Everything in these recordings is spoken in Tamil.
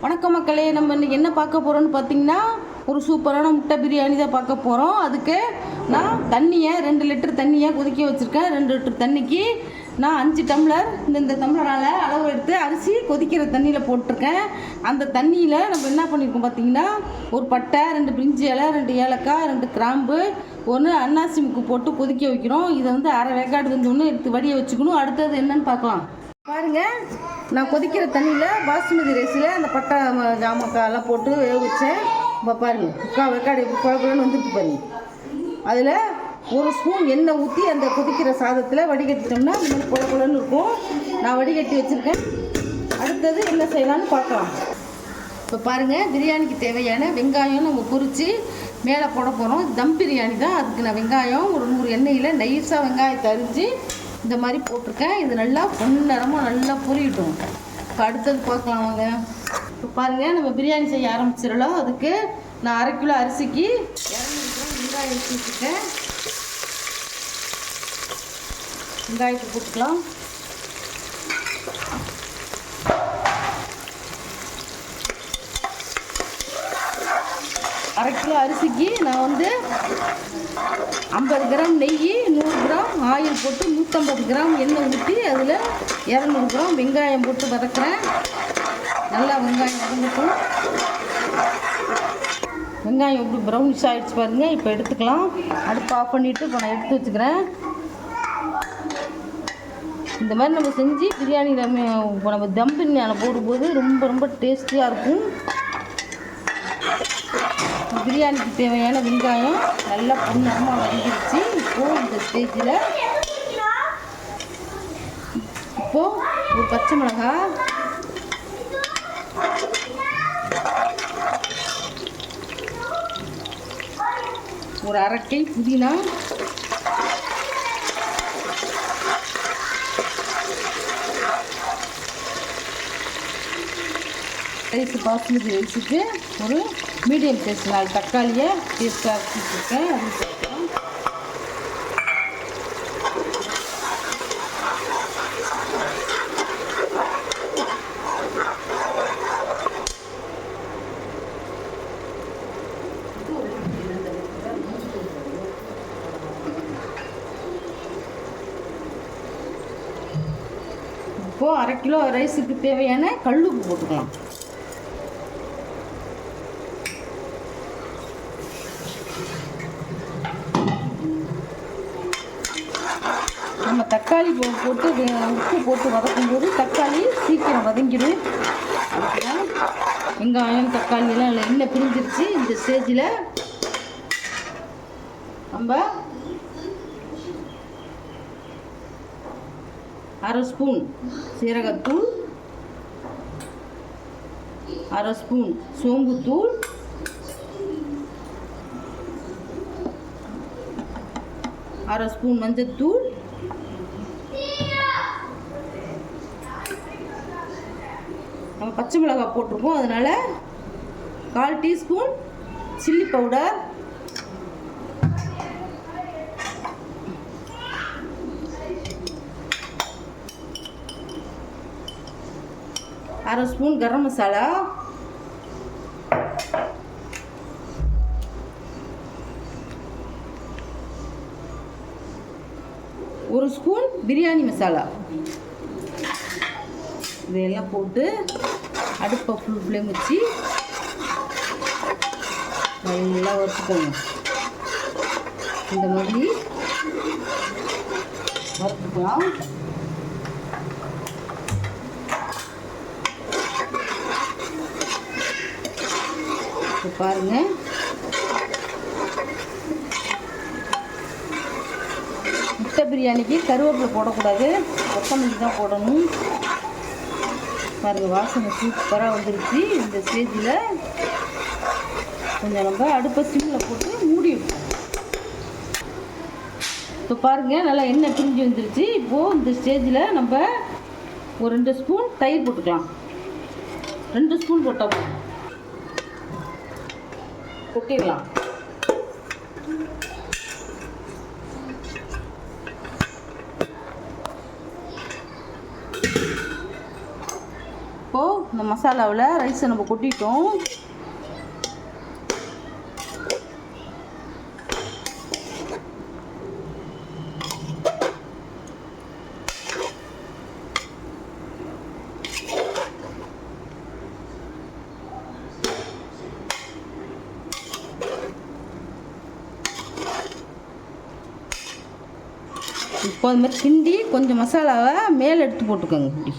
வணக்கம் மக்களே, நம்ம இன்றைக்கி என்ன பார்க்க போகிறோன்னு பார்த்தீங்கன்னா ஒரு சூப்பரான முட்டை பிரியாணி தான் பார்க்க போகிறோம். அதுக்கு நான் தண்ணியை 2 லிட்டர் தண்ணியை கொதிக்க வச்சுருக்கேன். 2 லிட்டர் தண்ணிக்கு நான் 5 டம்ளர் இந்த டம்ளரால் அளவு எடுத்து அரிசி கொதிக்கிற தண்ணியில் போட்டிருக்கேன். அந்த தண்ணியில் நம்ம என்ன பண்ணியிருக்கோம் பார்த்தீங்கன்னா, ஒரு பட்டை, 2 பிரிஞ்சி இலை, 2 ஏலக்காய், 2 கிராம்பு, 1 அன்னாசி முக்கு போட்டு கொதிக்க வைக்கிறோம். இதை வந்து அரை வேக்காடு வெந்தோன்னு எடுத்து வடியை வச்சுக்கணும். அடுத்தது என்னன்னு பார்க்கலாம். பாருங்கள், நான் கொதிக்கிற தண்ணியில் பாசுமதி ரைஸில் அந்த பட்டை ஜாமக்காயெல்லாம் போட்டு வேக வச்சேன். இப்போ பாருங்கள், வெக்காடு குழம்புன்னு வந்துருக்கு பாருங்கள். அதில் 1 ஸ்பூன் எண்ணெய் ஊற்றி அந்த கொதிக்கிற சாதத்தில் வடிகட்டிட்டோம்னா இந்த மாதிரி குழம்புன்னு இருக்கும். நான் வடிகட்டி வச்சுருக்கேன். அடுத்தது என்ன செய்யலான்னு பார்க்கலாம். இப்போ பாருங்கள், பிரியாணிக்கு தேவையான வெங்காயம் நம்ம பொரித்து மேலே போட போகிறோம். தம் பிரியாணி தான். அதுக்கு நான் வெங்காயம் ஒரு 100 எண்ணெயில் நைஸாக வெங்காயத்தை அரிஞ்சு இந்த மாதிரி போட்டிருக்கேன். இது நல்லா பொன்னிறமாக நல்லா பொரியட்டும். இப்போ அடுத்தது பார்க்கலாம் வாங்க. இப்போ பாருங்கள், நம்ம பிரியாணி செய்ய ஆரம்பிச்சிடலாம். அதுக்கு நான் 1/2 கிலோ அரிசிக்கு 200 கிராம் வெங்காயம் எடுத்து வச்சுருக்கேன். வெங்காயத்தை போட்டுக்கலாம். அரை கிலோ அரிசிக்கு நான் வந்து 50 கிராம் நெய், 100 கிராம் ஆயில் போட்டு 150 கிராம் எண்ணெய் ஊற்றி அதில் 200 கிராம் வெங்காயம் போட்டு வதக்குறேன். நல்லா வெங்காயம் வதங்கட்டும். வெங்காயம் எப்படி ப்ரௌனிஷ் ஆகிடுச்சு பாருங்கள். இப்போ எடுத்துக்கலாம். அடுப்பு ஆஃப் பண்ணிவிட்டு இப்போ நான் எடுத்து வச்சுக்கிறேன். இந்த மாதிரி நம்ம செஞ்சு பிரியாணியில் இப்போ நம்ம தம் பிரியாணி போடும்போது ரொம்ப ரொம்ப டேஸ்டியாக இருக்கும். பிரியாணிக்கு தேவையான வெங்காயம் நல்லா பொன்னமாக வதங்கிடுச்சு. இப்போது இந்த ஸ்டேஜில் ஒரு பச்சை மிளகாய், ஒரு 1/2 கை புதினா, ரைஸ் பாஸ்மதி ரைஸுக்கு ஒரு மீடியம் சைஸ் 4 தக்காளியை டேஸ்ட்டாக வச்சுருக்கேன். அது சேர்க்கலாம். இப்போது 1/2 கிலோ ரைஸுக்கு தேவையான கல்லுப்பு போட்டுக்கலாம். நம்ம தக்காளி போட்டு உப்பு போட்டு வதக்கும்போது தக்காளி சீக்கிரம் வதங்கிடும். அதுக்குதான் வெங்காயம் தக்காளியெல்லாம் இல்லை எண்ணெய் பிரிஞ்சிருச்சு. இந்த ஸ்டேஜில் நம்ம 1/2 ஸ்பூன் சீரகத்தூள், 1/2 ஸ்பூன் சோம்புத்தூள், 1/2 ஸ்பூன் மஞ்சத்தூள், நம்ம பச்சை மிளகாய் போட்டிருக்கோம். அதனால் 1/4 teaspoon chilli powder, 1/2 spoon garam masala, 1 spoon biryani masala. இதையெல்லாம் போட்டு அடுப்பை ஃபுல் ஃப்ளேம் வச்சு நல்லா வறுத்துக்கோங்க. இந்த மாதிரி வறுத்துக்கலாம். இப்போ பாருங்கள், முட்டை பிரியாணிக்கு கருவேப்பிலை போடக்கூடாது, கொத்தமல்லி தான் போடணும். பாருங்கள், வாசனை சூப்பராக வந்துருச்சு. இந்த ஸ்டேஜில் கொஞ்சம் நம்ம அடுப்பை சிம்மில் போட்டு மூடி வைப்போம். இப்போ பாருங்கள், நல்லா எண்ணெய் பிரிஞ்சு வந்துருச்சு. இப்போது இந்த ஸ்டேஜில் நம்ம ஒரு 2 ஸ்பூன் தயிர் போட்டுக்கலாம். 2 ஸ்பூன் போட்டால் கொட்டிடலாம். இப்போது இந்த மசாலாவில் ரைஸை நம்ம கொட்டிட்டோம். இப்போ அது மாதிரி கிண்டி கொஞ்சம் மசாலாவை மேலே எடுத்து போட்டுக்கோங்க. இப்படி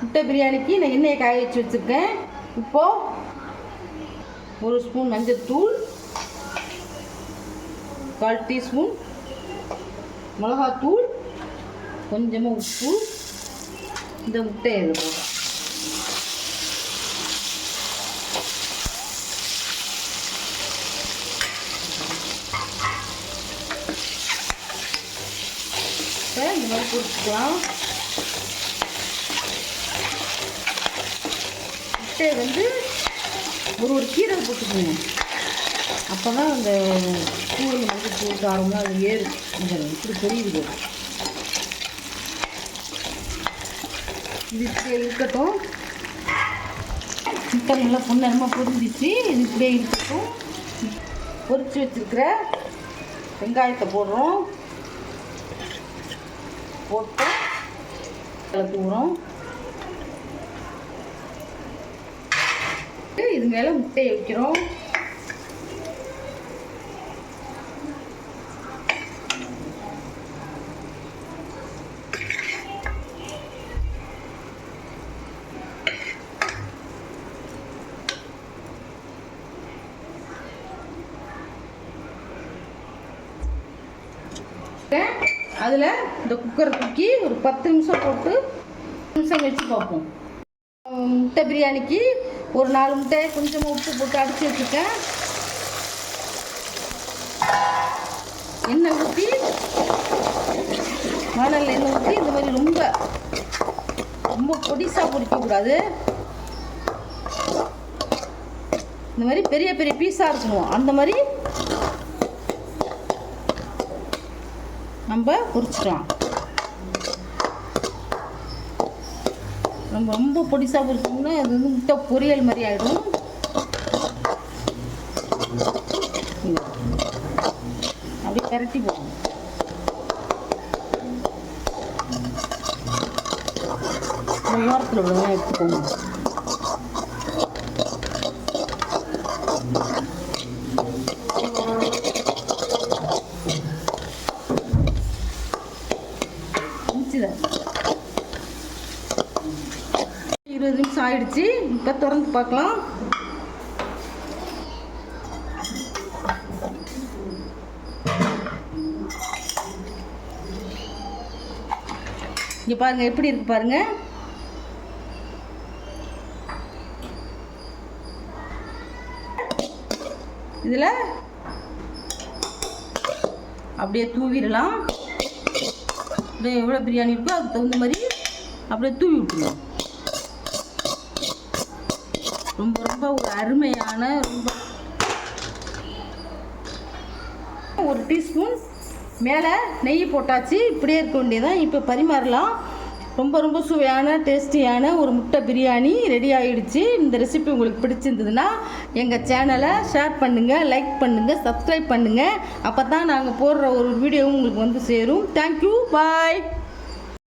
முட்டை பிரியாணிக்கு நான் எண்ணெயை காய வச்சு வச்சுருக்கேன். இப்போது 1 ஸ்பூன் மஞ்சள் தூள், 1/4 டீஸ்பூன் மிளகாத்தூள், கொஞ்சமாக உப்பு, இந்த முட்டையை இதில் போடுறேன். இந்த மாதிரி பொரிச்சுக்கலாம். முட்டையை வந்து ஒரு கீரல் போட்டுக்கணும். அப்போ தான் அந்த தூள் மஞ்சள் தூள் காரம்லாம் அது ஏறும். இப்படி தெரியுது. இது இருக்கட்டும். முட்டை நல்லா பொன்னரமாக பொரிஞ்சிச்சு. இது இப்படியே இருக்கட்டும். பொரிச்சு வச்சுருக்கிற வெங்காயத்தை போடுறோம். போட்டு கலந்துக்கிறோம். இது மேலே முட்டையை வைக்கிறோம். அதில் இந்த குக்கரை தூக்கி ஒரு 10 நிமிஷம் போட்டு 10 நிமிஷம் வச்சு பார்ப்போம். முட்டை பிரியாணிக்கு ஒரு 4 முட்டையை கொஞ்சமாக உப்பு போட்டு அடித்து வச்சுருக்கேன். எண்ணெய் ஊற்றி வானலில் எண்ணெய் ஊற்றி இந்த மாதிரி ரொம்ப பொடிசாக பொரிக்கக்கூடாது. இந்த மாதிரி பெரிய பெரிய பீஸாக இருக்கணும். அந்த மாதிரி நம்ம பொரிச்சிட்டோம். நம்ம ரொம்ப பொடிசாக பொரிச்சோம்னா அது வந்து முட்டை பொரியல் மாதிரி ஆகிடும். அப்படியே கரட்டி போகணும். ஓரத்தில் உள்ளதெல்லாம் எடுத்துக்கோங்க. முடிச்சுதான் 20 நிமிஷம் ஆயிடுச்சு. இப்போ திறந்து பார்க்கலாம். இங்கே பாருங்க எப்படி இருக்கு பாருங்க. இதில் அப்படியே தூவிடலாம். அப்படியே எவ்வளோ பிரியாணி இருக்கோ அதுக்கு தகுந்த மாதிரி அப்படியே தூவி விட்டுருலாம். ரொம்ப ஒரு அருமையான ஒரு டீஸ்பூன் மேலே நெய் போட்டாச்சு. இப்படியே இருக்க வேண்டியதான். இப்போ பரிமாறலாம். ரொம்ப சுவையான டேஸ்டியான ஒரு முட்டை பிரியாணி ரெடி ஆகிடுச்சு. இந்த ரெசிபி உங்களுக்கு பிடிச்சிருந்ததுன்னா எங்கள் சேனலை ஷேர் பண்ணுங்கள், லைக் பண்ணுங்கள், சப்ஸ்கிரைப் பண்ணுங்கள். அப்போ தான் நாங்கள் போடுற ஒரு வீடியோவும் உங்களுக்கு வந்து சேரும். தேங்க்யூ, பாய்.